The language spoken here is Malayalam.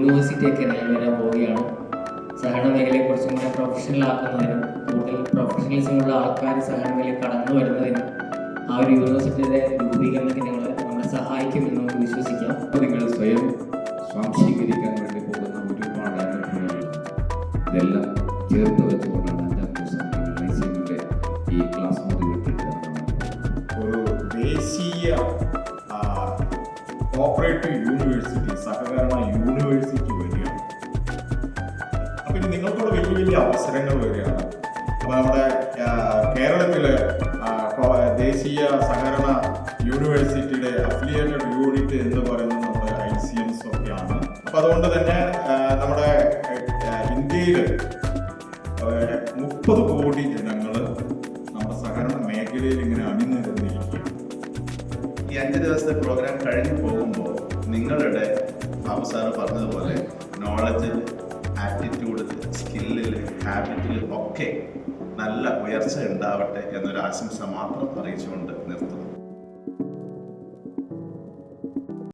യൂണിവേഴ്സിറ്റിയൊക്കെ നിലവിൽ വരാൻ പോവുകയാണ്. സഹകരണ മേഖലയെക്കുറിച്ചും കൂടെ പ്രൊഫഷണൽ ആക്കുന്നതിനും കൂടുതൽ പ്രൊഫഷണലിസമുള്ള ആൾക്കാർ സഹകരണ മേഖലയിൽ കടന്നു വരുന്നതിനും ആ ഒരു യൂണിവേഴ്സിറ്റിയുടെ രൂപീകരണത്തിന് നമ്മളെ സഹായിക്കുമെന്ന് നമുക്ക് വിശ്വസിക്കാം. നിങ്ങൾ സ്വയം സ്വാംശീകരിക്കാൻ വേണ്ടി പോകുന്ന ഒരുപാട് അനുഭവങ്ങൾ ഇതെല്ലാം ചേർത്ത് വെച്ചുകൊണ്ടാണ് 5ാം ദിവസം ഐസിഎമ്മിൻ്റെ ഈ ക്ലാസ് മുറി വിട്ടിട്ട് ഒരു ദേശീയ കോപ്പറേറ്റീവ് യൂണിവേഴ്സിറ്റി, സഹകരണ യൂണിവേഴ്സിറ്റി വരികയാണ്. അപ്പം ഇനി നിങ്ങൾക്കൂടെ വലിയ വലിയ അവസരങ്ങൾ വരികയാണ്. അപ്പോൾ നമ്മുടെ കേരളത്തിലെ ദേശീയ സഹകരണ യൂണിവേഴ്സിറ്റിയുടെ അഫിലിയേറ്റഡ് യൂണിറ്റ് എന്ന് പറയുന്നത് നമ്മുടെ ICMs ഒക്കെയാണ്. അപ്പം അതുകൊണ്ട് തന്നെ നമ്മുടെ ഇന്ത്യയിൽ 30 കോടി ജനങ്ങൾ നമ്മുടെ സഹകരണ മേഖലയിൽ ഇങ്ങനെ അണിനിരന്നിരിക്കുകയാണ്. ഈ 5 ദിവസത്തെ പ്രോഗ്രാം കഴിഞ്ഞു പോകുമ്പോൾ നിങ്ങളുടെ അവസാനം പറഞ്ഞതുപോലെ നോളജിൽ, ആറ്റിറ്റ്യൂഡിൽ, സ്കില്ലിൽ, ഹാബിറ്റിൽ ഒക്കെ നല്ല ഉയർച്ച ഉണ്ടാവട്ടെ എന്നൊരു ആശംസ മാത്രം അറിയിച്ചുകൊണ്ട്